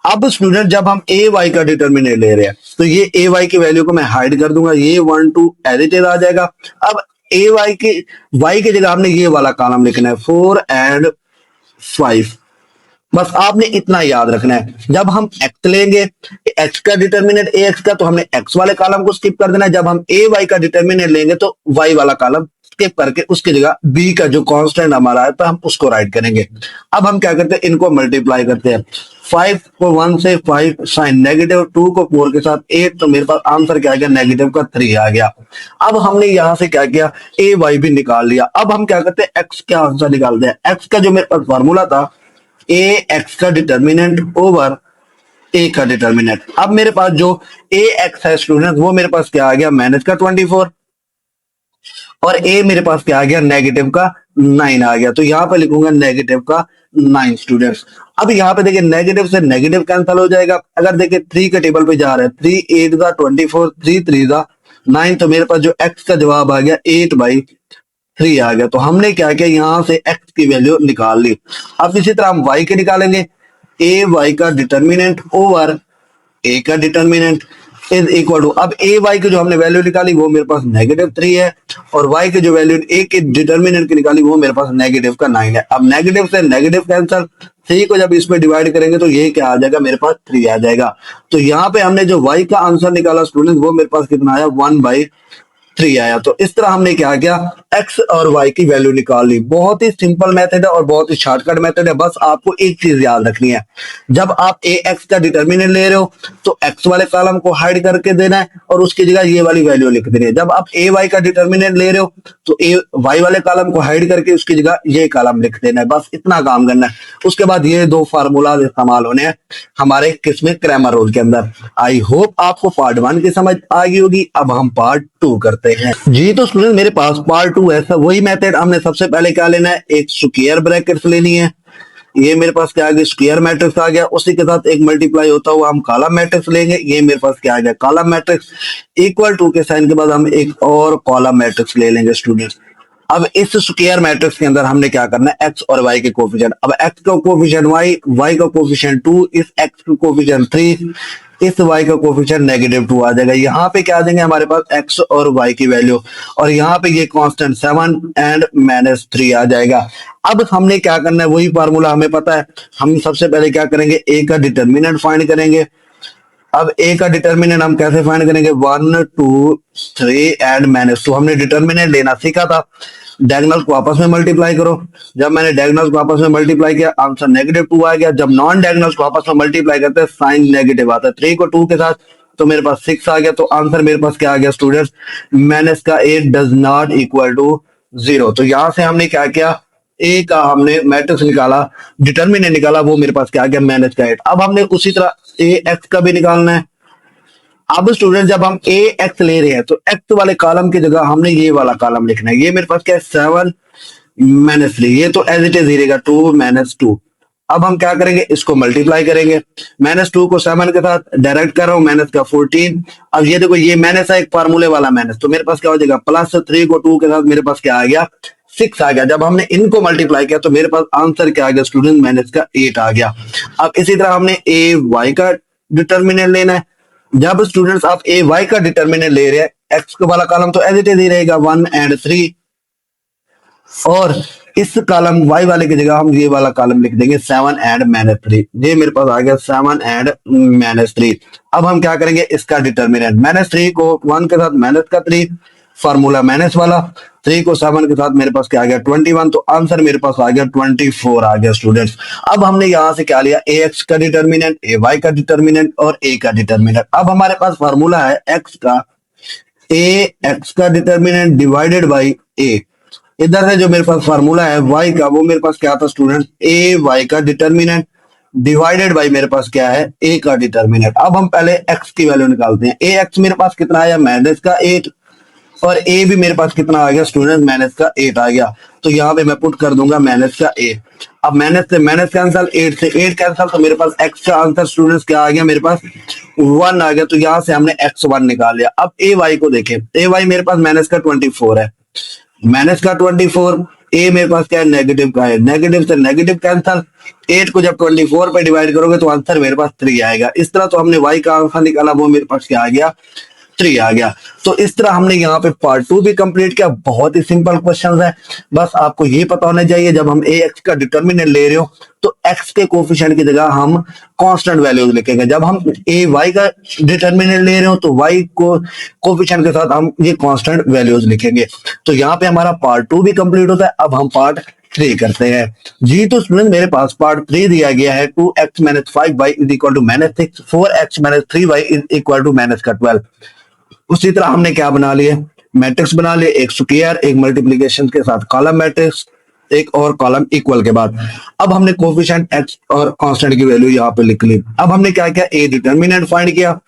अब स्टूडेंट जब हम ए वाई का डिटर्मिनेंट ले रहे हैं तो ये ए वाई की वैल्यू को मैं हाइड कर दूंगा, ये 1 2 एज इट इज आ जाएगा। अब ए वाई की जगह हमने ये वाला कॉलम लिखना है 4 एंड 5। बस आपने इतना याद रखना है, जब हम एक्स लेंगे, एक्स का डिटर्मिनेंट ए एक्स का, तो हमने एक्स वाले कॉलम को स्किप कर देना है। जब हम ए वाई का डिटर्मिनेंट लेंगे तो वाई वाला कॉलम स्किप करके उसकी जगह बी का जो कांस्टेंट हमारा है तो हम उसको राइट करेंगे। अब हम क्या करते हैं, इनको मल्टीप्लाई करते हैं। 5 को 1 से 5 साइन नेगेटिव, 2 को 4 के साथ 8, तो मेरे पास आंसर क्या आ गया, नेगेटिव का 3 आ गया। अब हमने यहां से क्या किया, ए वाई भी निकाल लिया। अब हम क्या करते हैं, एक्स का आंसर निकालते हैं। एक्स का जो मेरे पास फॉर्मूला था, ए एक्स का डिटर्मिनेंट ओवर ए का डिटर्मिनेंट। अब मेरे पास जो ए एक्स है स्टूडेंट, वो मेरे पास क्या आ गया, -24। और ए मेरे पास क्या आ गया, नेगेटिव का 9 आ गया। तो यहाँ पे लिखूंगा नेगेटिव का 9 स्टूडेंट्स। अब यहाँ पे देखिए नेगेटिव से नेगेटिव कैंसिल हो जाएगा। अगर देखिए 3 के टेबल पे जा रहे हैं, 3 8 जा 24, 3 3 जा 9, तो मेरे पास जो एक्स का जवाब आ गया 8/3 आ गया। तो हमने क्या किया, यहाँ से एक्स की वैल्यू निकाल ली। अब इसी तरह हम वाई के निकालेंगे। ए वाई का डिटर्मिनेंट ओवर ए का डिटर्मिनेंट इज इक्वल टू, अब ए वाई की जो हमने वैल्यू निकाली वो मेरे पास -3 है, और वाई की जो वैल्यू ए के डिटर्मिनेंट की निकाली वो मेरे पास नेगेटिव का 9 है। अब नेगेटिव से नेगेटिव कैंसिल, 3 को जब इसमें डिवाइड करेंगे तो ये क्या आ जाएगा, मेरे पास 3 आ जाएगा। तो यहाँ पे हमने जो वाई का आंसर निकाला स्टूडेंट, वो मेरे पास कितना आया, 1/3 आया। तो इस तरह हमने क्या किया, एक्स और वाई की वैल्यू निकाल ली। बहुत ही सिंपल मेथड है और बहुत ही शॉर्टकट मेथड है। बस आपको एक चीज याद रखनी है, जब आप ए एक्स का डिटर्मिनेंट ले रहे हो तो एक्स वाले कॉलम को हाइड करके देना है और उसकी जगह ये वाली वैल्यू लिख देनी है। जब आप ए वाई का डिटर्मिनेंट ले रहे हो तो ए वाई वाले कॉलम को हाइड करके उसकी जगह ये कॉलम लिख देना है। बस इतना काम करना है। उसके बाद ये 2 फार्मूला इस्तेमाल होने हैं हमारे किसमें, क्रैमर रूल के अंदर। आई होप आपको पार्ट 1 की समझ आ गई होगी। अब हम पार्ट 2 करते हैं जी। तो स्टूडेंट मेरे पास पार्ट 2 है, सब वही मेथड। हमने सबसे पहले क्या लेना है, एक स्क्वायर ब्रैकेट्स लेनी है। ये मेरे पास क्या आ गया, स्क्वायर मैट्रिक्स आ गया। उसी के साथ एक मल्टीप्लाई होता हुआ हम कॉलम मैट्रिक्स लेंगे। ये मेरे पास क्या आ गया, कॉलम मैट्रिक्स। इक्वल टू के साइन के बाद हम एक और कॉलम मैट्रिक्स ले लेंगे स्टूडेंट्स। अब इस स्क्वायर मैट्रिक्स के अंदर हमने क्या करना है, एक्स और वाई के कोफिशिएंट। अब एक्स का कोफिशिएंट वाई, वाई का कोफिशिएंट 2, इस एक्स का कोफिशिएंट 3, इस वाई का कोफिशिएंट -2 आ जाएगा। यहाँ पे क्या आ जाएंगे हमारे पास, एक्स और वाई की वैल्यू, और यहाँ पे ये कांस्टेंट 7 एंड -3 आ जाएगा। अब हमने क्या करना है, वही फार्मूला हमें पता है। हम सबसे पहले क्या करेंगे, ए का डिटर्मिनेंट फाइंड करेंगे। अब ए का डिटर्मिनेंट हम कैसे फाइंड करेंगे, 1 2 3 एंड -2। हमने डिटर्मिनेंट लेना सीखा था, डायगोनल को आपस में मल्टीप्लाई करो। जब मैंने डायगोनल को आपस में मल्टीप्लाई किया, आंसर -2 आ गया। जब नॉन डायगोनल को आपस में मल्टीप्लाई करते हैं, साइन नेगेटिव आता है। 3 को 2 के साथ तो मेरे पास 6 आ गया। तो आंसर मेरे पास क्या आ गया students, -8 does not equal to 0। तो यहां से हमने क्या किया, ए का हमने मैट्रिक्स निकाला, डिटर्मिनेंट निकाला, वो मेरे पास क्या आ गया, -8। अब हमने उसी तरह ए एक्स का भी निकालना है। अब स्टूडेंट जब हम ए एक्स ले रहे हैं तो एक्स वाले कॉलम की जगह हमने ये वाला कॉलम लिखना है। ये मेरे पास क्या है, 7 -3, ये तो एज इट इज ही रहेगा, 2 -2। अब हम क्या करेंगे, इसको मल्टीप्लाई करेंगे। -2 को 7 के साथ डायरेक्ट कर रहा हूं, माइनस का 14। अब ये देखो, ये माइनस है एक फार्मूले वाला माइनस, तो मेरे पास क्या हो जाएगा, +3 को 2 के साथ मेरे पास क्या आ गया, 6 आ गया। जब हमने इनको मल्टीप्लाई किया तो मेरे पास आंसर क्या आ गया स्टूडेंट, -8 आ गया। अब इसी तरह हमने ए वाई का डिटर्मिनेंट लेना है। जब स्टूडेंट्स आप ए वाई का डिटर्मिनेंट ले रहे हैं, एक्स वाला कॉलम तो एज इट इज ही रहेगा, 1 एंड 3, और इस कॉलम वाई वाले की जगह हम ये वाला कॉलम लिख देंगे 7 एंड -3। ये मेरे पास आ गया 7 एंड -3। अब हम क्या करेंगे, इसका डिटर्मिनेंट, -3 को 1 के साथ माइनस का 3, फार्मूला माइनस वाला, 3 को 7 के साथ मेरे पास क्या आ गया, 21। तो आंसर मेरे पास आ गया 24 आ गया स्टूडेंट्स। अब हमने यहां से क्या लिया, ए एक्स का डिटर्मिनेंट, ए वाई का डिटर्मिनेंट और ए का डिटर्मिनेंट। अब हमारे पास फार्मूला है एक्स का, ए एक्स का डिटर्मिनेंट डिवाइडेड बाई ए। इधर से जो मेरे पास फार्मूला है वाई का, वो मेरे पास क्या था स्टूडेंट, ए वाई का डिटर्मिनेंट डिवाइडेड बाई मेरे पास क्या है, ए का डिटर्मिनेंट। अब हम पहले एक्स की वैल्यू निकालते हैं। ए एक्स मेरे पास कितना आया, -8, और ए भी मेरे पास कितना आ गया स्टूडेंट, -8 आ गया। तो यहाँ पे मैं पुट कर दूंगा -8। अब माइनस से माइनस कैंसल, 8 से 8 कैंसल, तो मेरे पास एक्स का आंसर स्टूडेंट्स क्या आ गया, मेरे पास 1 आ गया। तो यहाँ से हमने x1 निकाल लिया। अब ए वाई को देखें, ए वाई मेरे पास -24 है, -24, ए मेरे पास क्या है, नेगेटिव का है, नेगेटिव से नेगेटिव कैंसल, 8 को जब 24 पे डिवाइड करोगे तो आंसर मेरे पास 3 आएगा। इस तरह तो हमने y का आंसर निकाला, वो मेरे पास क्या आ गया, 3 आ गया। तो इस तरह हमने यहाँ पे पार्ट 2 भी कंप्लीट किया। बहुत ही सिंपल क्वेश्चंस है, बस आपको ये पता होना चाहिए जब हम ए एक्स का डिटर्मिनेंट ले रहे हो तो एक्स के कोफिशिएंट की जगह हम कांस्टेंट वैल्यूज लिखेंगे। जब हम ए वाई का डिटर्मिनेंट ले रहे हो तो वाई को कोफिशिएंट के साथ हम ये कांस्टेंट वैल्यूज लिखेंगे। तो यहाँ पे हमारा पार्ट 2 भी कंप्लीट होता है। अब हम पार्ट 3 करते हैं जी। तो स्टूडेंट मेरे पास पार्ट 3 दिया गया है, 2x - 5y is equal to -6, 4x - 3y is equal to -12। उसी तरह हमने क्या बना लिए, मैट्रिक्स बना लिए, एक स्क्वायर, एक मल्टीप्लिकेशन के साथ कॉलम मैट्रिक्स, एक और कॉलम इक्वल के बाद। अब हमने कोफिशिएंट x और कांस्टेंट की वैल्यू यहाँ पे लिख ली। अब हमने क्या किया, ए डिटर्मिनेंट फाइंड किया,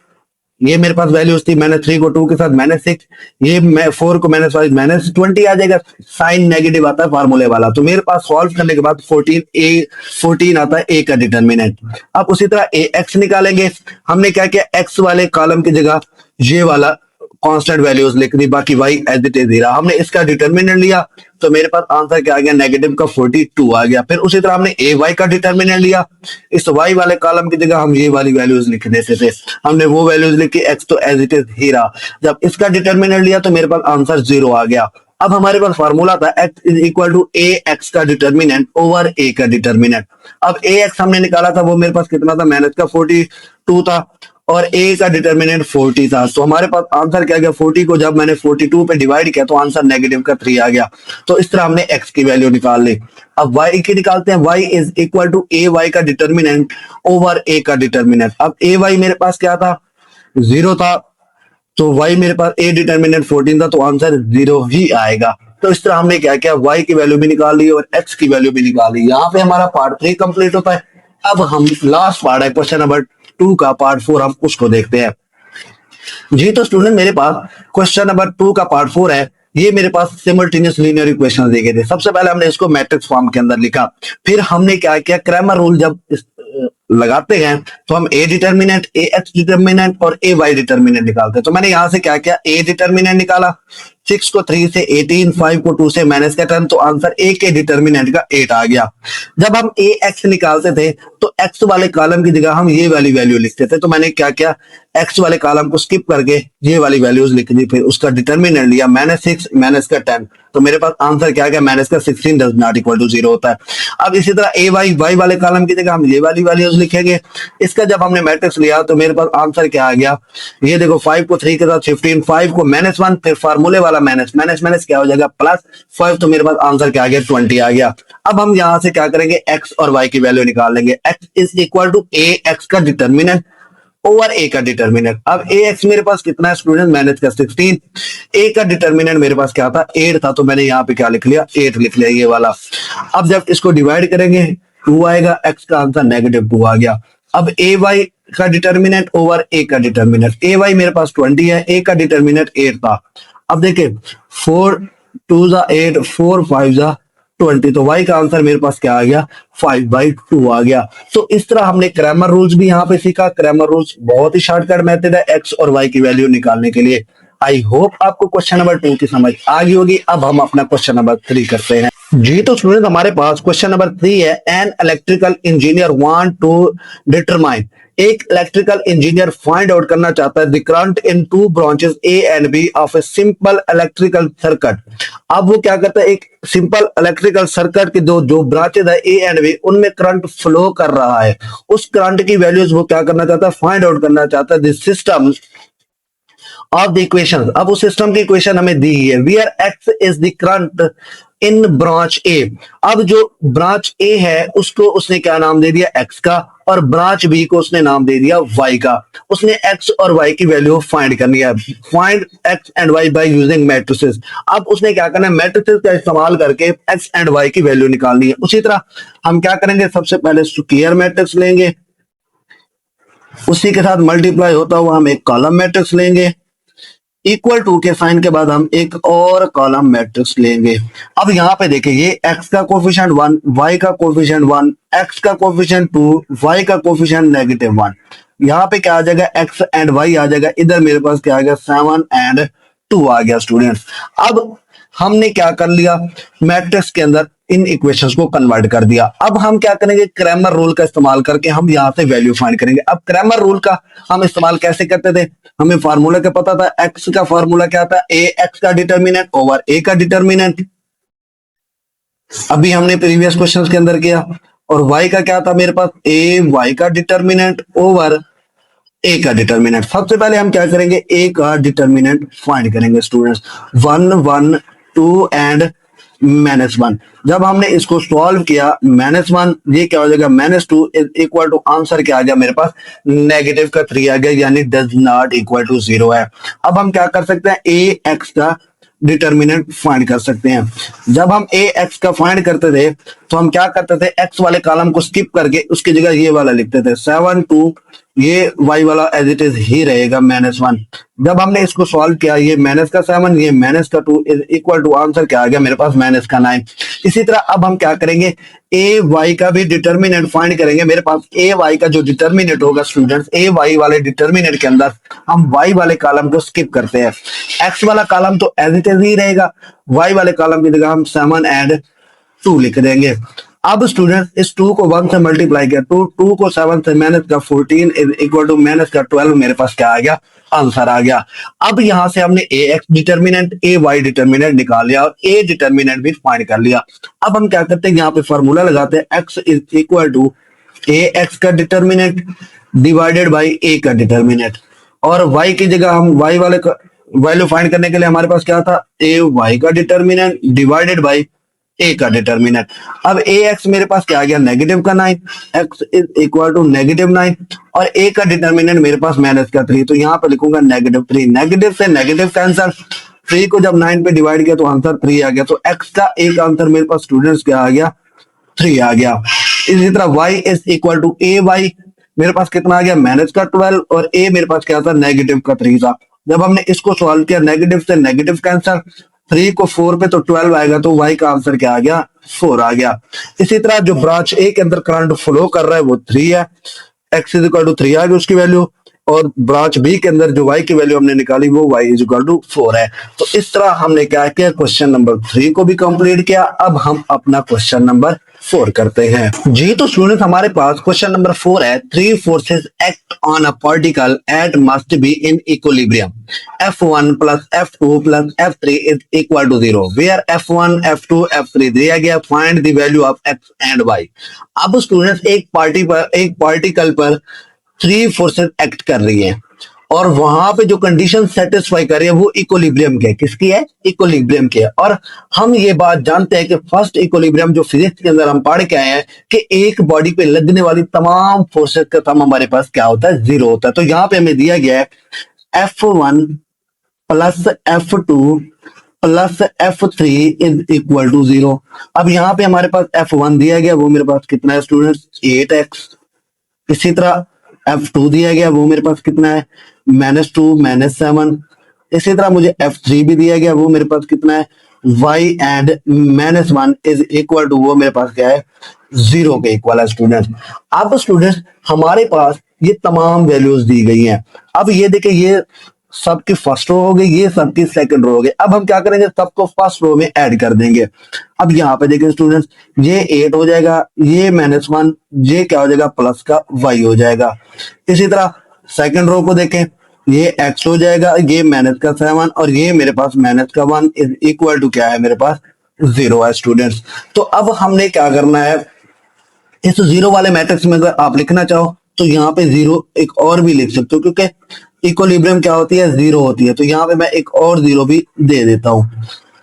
ये मेरे पास वैल्यूज थी, मैंने 3 को 2 के साथ -6, ये मैं 4 को -5 -20 आ जाएगा, साइन नेगेटिव आता है फार्मूले वाला। तो मेरे पास सॉल्व करने के बाद 14 आता है ए का डिटर्मिनेंट। अब उसी तरह ए एक्स निकालेंगे। हमने क्या किया, एक्स वाले कॉलम की जगह ये वाला कांस्टेंट वैल्यूज लिख दी, बाकी वाई एज इट इज दे रहा। हमने इसका डिटर्मिनेंट लिया तो मेरे पास आंसर क्या आ गया, नेगेटिव का 42 आ गया। फिर उसी तरह हमने ए वाई का डिटर्मिनेंट लिया, इस वाई वाले कॉलम की जगह हम ये वाली वैल्यूज लिख देते थे, हमने वो वैल्यूज लिखी, एक्स तो एज इट इज ही रहा। जब इसका डिटर्मिनेंट लिया तो मेरे पास आंसर 0 आ गया। अब हमारे पास फार्मूला था x is equal to A X का डिटर्मिनेंट ओवर ए का डिटर्मिनेंट। अब ए एक्स हमने निकाला था, वो मेरे पास कितना था, माइनस का 42 था, और ए का डिटर्मिनेंट 40 था। तो हमारे पास आंसर क्या गया, 40 को जब मैंने 42 पे डिवाइड किया तो आंसर नेगेटिव का 3 आ गया। तो इस तरह हमने x की वैल्यू निकाल ली। अब y की निकालते हैं, y is equal to A Y का डिटर्मिनेंट ओवर a का डिटर्मिनेंट। अब ए वाई मेरे पास क्या था, 0 था, तो y मेरे पास a डिटर्मिनेंट 14 था, तो आंसर 0 ही आएगा। तो इस तरह हमने क्या किया, y की वैल्यू भी निकाल ली और x की वैल्यू भी निकाल ली। यहाँ पे हमारा पार्ट 3 कंप्लीट होता है। अब हम लास्ट पार्ट है क्वेश्चन नंबर 2 का पार्ट 4, हम उसको देखते हैं। जी तो स्टूडेंट, मेरे पास क्वेश्चन नंबर 2 का पार्ट 4 है। ये मेरे पास सिमल्टेनियस लीनियर इक्वेशन दिए गए थे। सबसे पहले हमने इसको मैट्रिक्स फॉर्म के अंदर लिखा, फिर हमने क्या किया, क्रैमर रूल जब लगाते हैं तो हम ए डिटर्मिनेंट, ए एक्स डिटर्मिनेंट और ए वाई डिटर्मिनेंट निकालते हैं। तो मैंने यहां से क्या किया, ए डिटर्मिनेंट निकाला, 6 को 3 से 18, 5 को 2 से माइनस का 10, तो आंसर ए के डिटर्मिनेंट का 8 आ गया। जब हम ए एक्स निकालते थे तो एक्स वाले कॉलम की जगह हम ये वाली वैल्यू लिखते थे। तो मैंने क्या किया, एक्स वाले कॉलम को स्किप करके ये वाली वैल्यूज लिख दी, फिर उसका डिटर्मिनेंट लिया, -6 माइनस का 10, तो मेरे पास आंसर क्या गया, माइनस का 16 डज नॉट इक्वल टू 0 होता है। अब इसी तरह ए वाई, वाई वाले कॉलम की जगह हम ये वाली वैल्यूज लिखेंगे। इसका जब हमने मैट्रिक्स लिया तो मेरे पास आंसर क्या आ गया, ये देखो 5 को 3 के साथ 15, 5 को -1, फिर फार्मूले वाला माइनस माइनस माइनस क्या हो जाएगा, +5, तो मेरे पास आंसर क्या आ गया, 20 आ गया। अब हम यहां से क्या करेंगे, एक्स और वाई की वैल्यू निकाल लेंगे। X is equal to A X का डिटर्मिनेंट ओवर ए का डिटर्मिनेंट। अब ए एक्स मेरे पास कितना है स्टूडेंट, माइनस का 16, ए का डिटर्मिनेंट मेरे पास क्या था, 8 था, तो मैंने यहाँ पे क्या लिख लिया, 8 लिख लिया, ये वाला। अब जब इसको डिवाइड करेंगे 2 आएगा, एक्स का आंसर -2 आ गया। अब ए वाई का डिटर्मिनेंट ओवर ए का डिटर्मिनेंट, ए वाई मेरे पास 20 है, ए का डिटर्मिनेंट 8 था। अब देखिए 4 2 जा 8, 4 5 जा 20, तो y का आंसर मेरे पास क्या आ गया, 5/2 आ गया। तो इस तरह हमने क्रैमर रूल्स भी यहाँ पे सीखा। क्रैमर रूल्स बहुत ही शॉर्टकट मेथड है x और y की वैल्यू निकालने के लिए। आई होप आपको क्वेश्चन नंबर 2 की समझ आ गई होगी। अब हम अपना क्वेश्चन नंबर 3 करते हैं। जी तो स्टूडेंट, हमारे पास क्वेश्चन नंबर 3 है, an electrical engineer want to determine, एक इलेक्ट्रिकल इंजीनियर फाइंड आउट करना चाहता है the current in 2 branches A and B of a simple electrical circuit. अब वो क्या करता है, एक सिंपल इलेक्ट्रिकल सर्किट के जो ब्रांचेस है ए एंड बी, उनमें करंट फ्लो कर रहा है। उस करंट की वैल्यूज वो क्या करना चाहता है, फाइंड आउट करना चाहता है the system of the equation. अब उस सिस्टम की इक्वेशन हमें दी है, where x is the current in branch A. अब जो ब्रांच ए है उसको उसने क्या नाम दे दिया, एक्स का, और ब्रांच बी को उसने नाम दे दिया वाई का। उसने एक्स और वाई की वैल्यू फाइंड करनी है, find X and Y by using matrices. अब उसने क्या करना है, मैट्रिसेस का इस्तेमाल करके एक्स एंड वाई की वैल्यू निकालनी है। उसी तरह हम क्या करेंगे, सबसे पहले स्क्वायर मैट्रिक्स लेंगे, उसी के साथ मल्टीप्लाई होता हुआ हम एक कॉलम मैट्रिक्स लेंगे, इक्वल टू के साइन के बाद हम एक और कॉलम मैट्रिक्स लेंगे। अब यहाँ पे देखिए, ये x का कोफिशिएंट 1, y का कोफिशिएंट 1, x का कोफिशिएंट 2, y का कोफिशिएंट -1। यहाँ पे क्या आ जाएगा, x एंड y आ जाएगा। इधर मेरे पास क्या आ गया, 7 एंड 2 आ गया स्टूडेंट्स। अब हमने क्या कर लिया, मैट्रिक्स के अंदर इन इक्वेशंस को कन्वर्ट कर दिया। अब हम क्या करेंगे, क्रैमर रूल का इस्तेमाल करके हम यहां से वैल्यू फाइंड करेंगे। अब क्रैमर रूल का हम इस्तेमाल कैसे करते थे, हमें फार्मूला का पता था, एक्स का फार्मूला क्या था, ए एक्स का डिटर्मिनेंट ओवर ए का डिटर्मिनेंट, अभी हमने प्रीवियस क्वेश्चंस के अंदर किया। और वाई का क्या था मेरे पास, ए वाई का डिटर्मिनेंट ओवर ए का डिटर्मिनेंट। सबसे पहले हम क्या करेंगे, ए का डिटर्मिनेंट फाइंड करेंगे स्टूडेंट्स, 1 1 2 एंड -1। जब हमने इसको सॉल्व किया, -1 ये क्या हो जाएगा, -2 इज इक्वल टू, आंसर क्या आ गया मेरे पास, नेगेटिव का 3 आ गया, यानी डज नॉट इक्वल टू 0 है। अब हम क्या कर सकते हैं, ए एक्स का डिटर्मिनेंट फाइंड कर सकते हैं। जब हम ए एक्स का फाइंड करते थे तो हम क्या करते थे, एक्स वाले कॉलम को स्किप करके उसकी जगह ये वाला लिखते थे 7 2, ये वाई वाला एज इट इज ही रहेगा -1। जब हमने इसको सॉल्व किया, ये माइनस का 7 ये माइनस का 2 इज इक्वल टू आंसर क्या आ गया मेरे पास माइनस का 9। इसी तरह अब हम क्या करेंगे, ए वाई का भी डिटर्मिनेंट फाइंड करेंगे। मेरे पास ए वाई का जो डिटर्मिनेंट होगा स्टूडेंट्स, ए वाई वाले डिटर्मिनेंट के अंदर हम वाई वाले कॉलम को स्किप करते हैं, एक्स वाला कॉलम तो एज इट इज ही रहेगा, वाई वाले कॉलम की जगह हम 7 एंड 2 लिख देंगे। अब स्टूडेंट इस 2 को 1 से मल्टीप्लाई किया, 2 को 7 से माइनस का 14 इज इक्वल टू माइनस का 12, मेरे पास क्या आ गया, आंसर आ गया। अब यहां से हमने ए एक्स डिटर्मिनेंट ए वाई डिटर्मिनेंट निकाल लिया और ए डिटर्मिनेंट भी फाइंड कर लिया। अब हम क्या करते हैं, यहाँ पे फॉर्मूला लगाते हैं, X is equal to A X का डिटर्मिनेंट डिवाइडेड बाई ए का डिटर्मिनेंट, और वाई की जगह हम वाई वाले वैल्यू फाइंड करने के लिए हमारे पास क्या था, ए वाई का डिटर्मिनेंट डिवाइडेड बाई ए का डिटर्मिनेंट। अब ए एक्स मेरे पास क्या आ गया, नेगेटिव का 9, एक्स इज इक्वल टू -9, और ए का डिटर्मिनेंट मेरे पास माइनस का 3, तो यहाँ पे लिखूंगा -3। नेगेटिव से नेगेटिव कैंसर, 3 को जब 9 पे डिवाइड किया तो आंसर 3 आ गया, तो एक्स का एक आंसर मेरे पास स्टूडेंट्स क्या आ गया, 3 आ गया। इसी तरह y is equal to A Y, मेरे पास कितना आ गया, माइनस का 12, और a मेरे पास क्या था, नेगेटिव का 3 था। जब हमने इसको सॉल्व किया, नेगेटिव से नेगेटिव कैंसर, 3 को 4 पे तो 12 आएगा, तो y का आंसर क्या आ गया, 4 आ गया। इसी तरह जो ब्रांच ए के अंदर करंट फ्लो कर रहा है वो 3 है, x इज इक्वल टू 3 आ गई उसकी वैल्यू, और ब्रांच बी के अंदर जो y की वैल्यू हमने निकाली वो y इज इक्वल टू 4 है। तो इस तरह हमने क्या किया, क्वेश्चन नंबर 3 को भी कंप्लीट किया। अब हम अपना क्वेश्चन नंबर 4 करते हैं जी। तो स्टूडेंट हमारे पास क्वेश्चन नंबर 4 है, 3 forces act on a particle at must be in equilibrium, F1 plus F2 plus F3 is equal to 0, where F1 F2 F3 दिया गया, find the value of X and Y। अब students एक particle पर 3 forces act कर रही हैं और वहां पे जो कंडीशन सेटिस्फाई कर रही है वो इक्विलिब्रियम के, किसकी है, इक्विलिब्रियम की है। और हम ये बात जानते हैं कि फर्स्ट इक्विलिब्रियम जो फिजिक्स के अंदर हम पढ़ के आए हैं कि एक बॉडी पे लगने वाली तमाम फोर्सेस का सम हमारे पास क्या होता है, 0 होता है। तो यहाँ पे हमें दिया गया है F1 plus F2 plus F3 is equal to 0। अब यहाँ पे हमारे पास F1 दिया गया, वो मेरे पास कितना है स्टूडेंट्स, 8x। इसी तरह F2 दिया गया, वो मेरे पास कितना है, -2 -7। इसी तरह मुझे F3 भी दिया गया, वो मेरे पास कितना है, y and -1 is equal to, वो मेरे पास क्या है, 0 के इक्वल है स्टूडेंट्स। अब स्टूडेंट्स हमारे पास ये तमाम वैल्यूज दी गई हैं। अब ये देखिए, ये सबकी फर्स्ट रो हो गई, ये सबकी सेकंड रो हो गई। अब हम क्या करेंगे, सबको फर्स्ट रो में ऐड कर देंगे। अब यहाँ पे देखिए स्टूडेंट्स, ये 8 हो जाएगा, ये -1, ये क्या हो जाएगा, प्लस का y हो जाएगा। इसी तरह सेकंड रो को देखें, ये x हो जाएगा, ये माइनस का 7, और ये मेरे पास माइनस का 1 इज इक्वल टू क्या है, मेरे पास 0 है स्टूडेंट्स। तो अब हमने क्या करना है, इस 0 वाले मैट्रिक्स में अगर आप लिखना चाहो तो यहाँ पे 0 एक और भी लिख सकते हो, क्योंकि इक्विलिब्रियम क्या होती है, 0 होती है। तो यहाँ पे मैं एक और 0 भी दे देता हूं।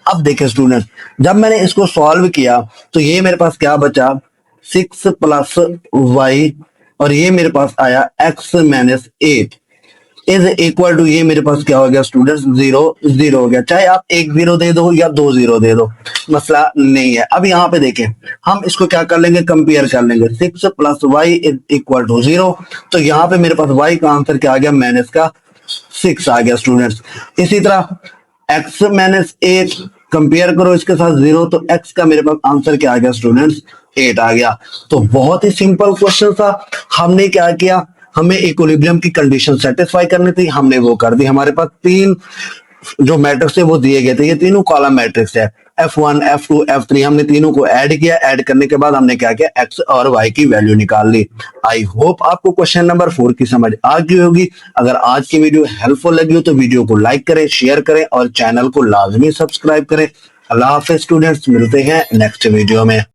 अब देखिए स्टूडेंट, जब मैंने इसको सॉल्व किया तो ये मेरे पास क्या बचा, 6 प्लस y, और ये मेरे पास आया x minus 8 is equal to, ये मेरे पास क्या हो गया स्टूडेंट्स, 0 हो गया। चाहे आप 1 0 दे दो या 2 0 दे दो, मसला नहीं है। अब यहाँ पे देखें, हम इसको क्या कर लेंगे, कंपेयर कर लेंगे, 6 plus y is equal to 0। तो यहाँ पे मेरे पास y का आंसर क्या आ गया, माइनस का 6 आ गया स्टूडेंट्स। इसी तरह x माइनस 8 कंपेयर करो इसके साथ 0, तो x का मेरे पास आंसर क्या आ गया स्टूडेंट्स, 8 आ गया। तो बहुत ही सिंपल क्वेश्चन था। हमने क्या किया, हमें इक्विलिब्रियम की कंडीशन सेटिस्फाई करनी थी, हमने वो कर दी। हमारे पास 3 जो मैट्रिक्स है वो दिए गए थे, ये तीनों कॉलम मैट्रिक्स है, F1 F2 F3। हमने तीनों को ऐड किया, ऐड करने के बाद हमने क्या किया, x और y की वैल्यू निकाल ली। आई होप आपको क्वेश्चन नंबर 4 की समझ आ गई होगी। अगर आज की वीडियो हेल्पफुल लगी हो तो वीडियो को लाइक करें, शेयर करें और चैनल को लाजमी सब्सक्राइब करें। अल्लाह हाफिज स्टूडेंट्स, मिलते हैं नेक्स्ट वीडियो में।